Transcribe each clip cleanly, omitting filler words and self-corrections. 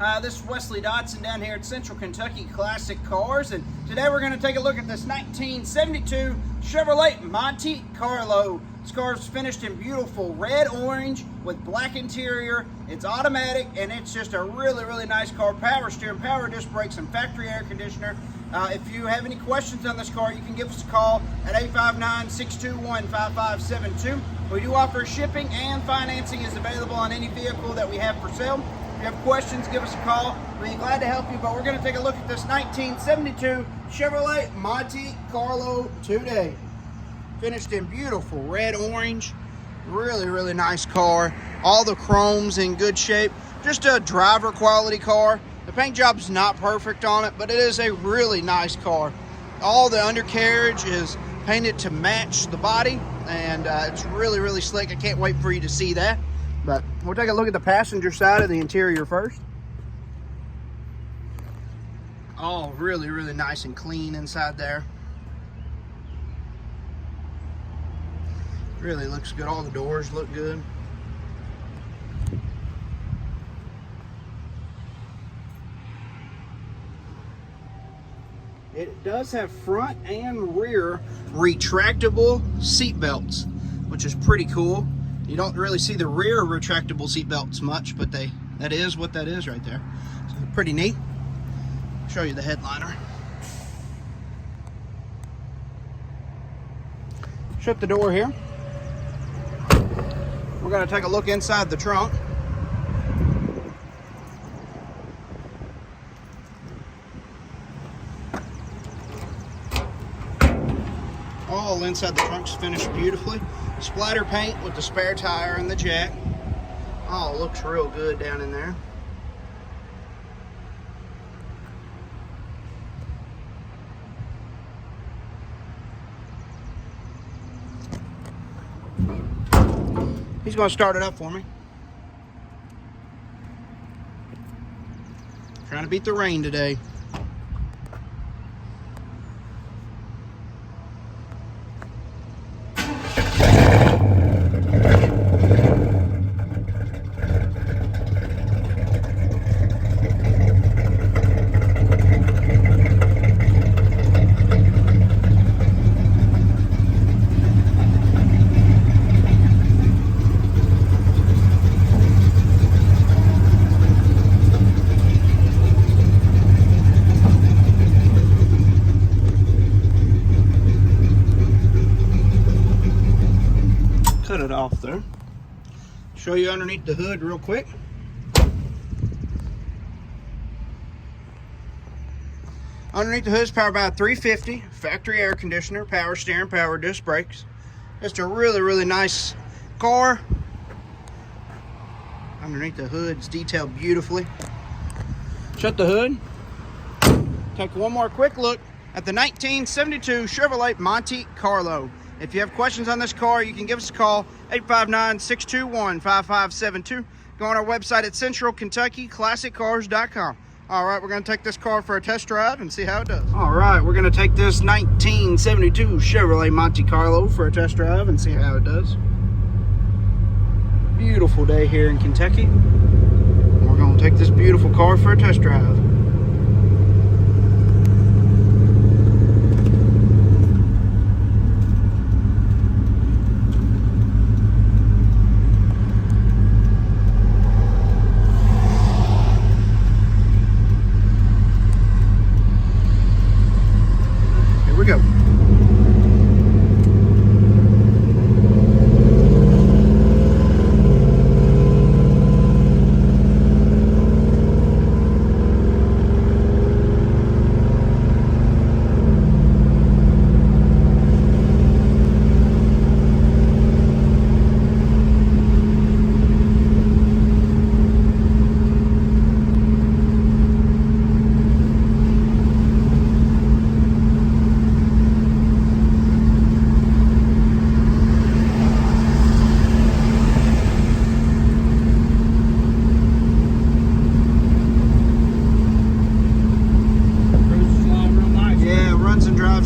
This is Wesley Dotson down here at Central Kentucky Classic Cars, and today we're going to take a look at this 1972 Chevrolet Monte Carlo. This car is finished in beautiful red orange with black interior. It's automatic and it's just a really nice car. Power steering, power disc brakes, and factory air conditioner. If you have any questions on this car, you can give us a call at 859-621-5572. We do offer shipping, and financing is available on any vehicle that we have for sale. If you have questions, give us a call. We'll be glad to help you, but we're going to take a look at this 1972 Chevrolet Monte Carlo today. Finished in beautiful red orange. Really nice car. All the chrome's in good shape. Just a driver quality car. The paint job's not perfect on it, but it is a really nice car. All the undercarriage is painted to match the body, and it's really slick. I can't wait for you to see that. But we'll take a look at the passenger side of the interior first. All really nice and clean inside there. Really looks good. All the doors look good. It does have front and rear retractable seat belts, which is pretty cool. You don't really see the rear retractable seat belts much, but that is what that is right there. So pretty neat. I'll show you the headliner. Shut the door here. We're going to take a look inside the trunk. All inside the trunk's finished beautifully. Splatter paint with the spare tire and the jack. Oh, looks real good down in there. He's going to start it up for me. Trying to beat the rain today. Cut it off there. Show you underneath the hood real quick. Underneath the hood is powered by a 350 factory air conditioner, power steering, power disc brakes. Just a really nice car. Underneath the hood is detailed beautifully. Shut the hood. Take one more quick look at the 1972 Chevrolet Monte Carlo. If you have questions on this car, you can give us a call, 859-621-5572. Go on our website at centralkentuckyclassiccars.com. All right, we're going to take this car for a test drive and see how it does. All right, we're going to take this 1972 Chevrolet Monte Carlo for a test drive and see how it does. Beautiful day here in Kentucky. We're going to take this beautiful car for a test drive. Here we go.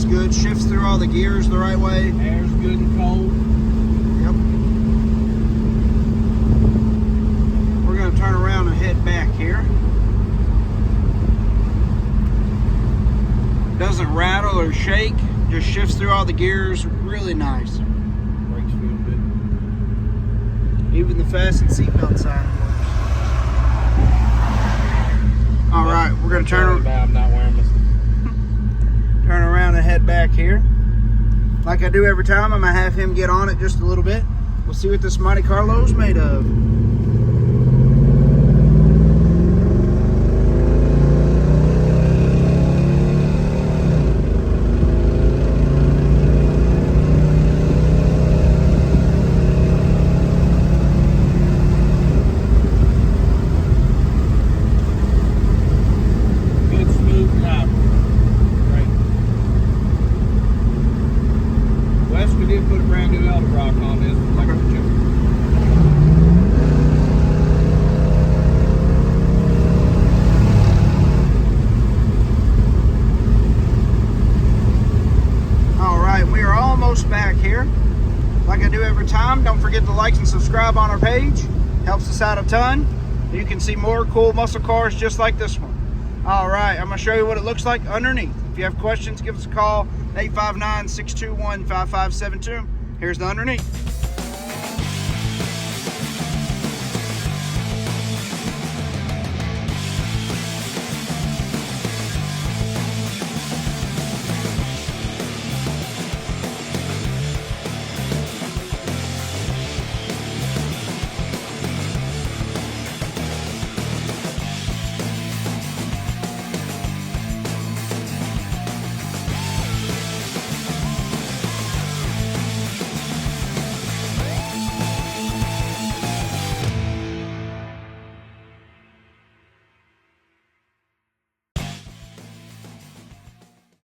good, shifts through all the gears the right way. Air's good and cold. Yep. We're going to turn around and head back here. regular shake, just shifts through all the gears, really nice. Brakes feel good. Even the fasten seatbelt sign works. All right, we're gonna turn I'm not wearing this. turn around and head back here. Like I do every time, I'm gonna have him get on it just a little bit. We'll see what this Monte Carlo is made of. Good smooth drive. Great. Wes, we did put a brand new elder rock on this. Like a chip. All right, we are almost back here. Like I do every time, don't forget to like and subscribe on our page. Helps us out a ton. You can see more cool muscle cars just like this one. All right, I'm gonna show you what it looks like underneath. If you have questions, give us a call, 859-621-5572. Here's the underneath.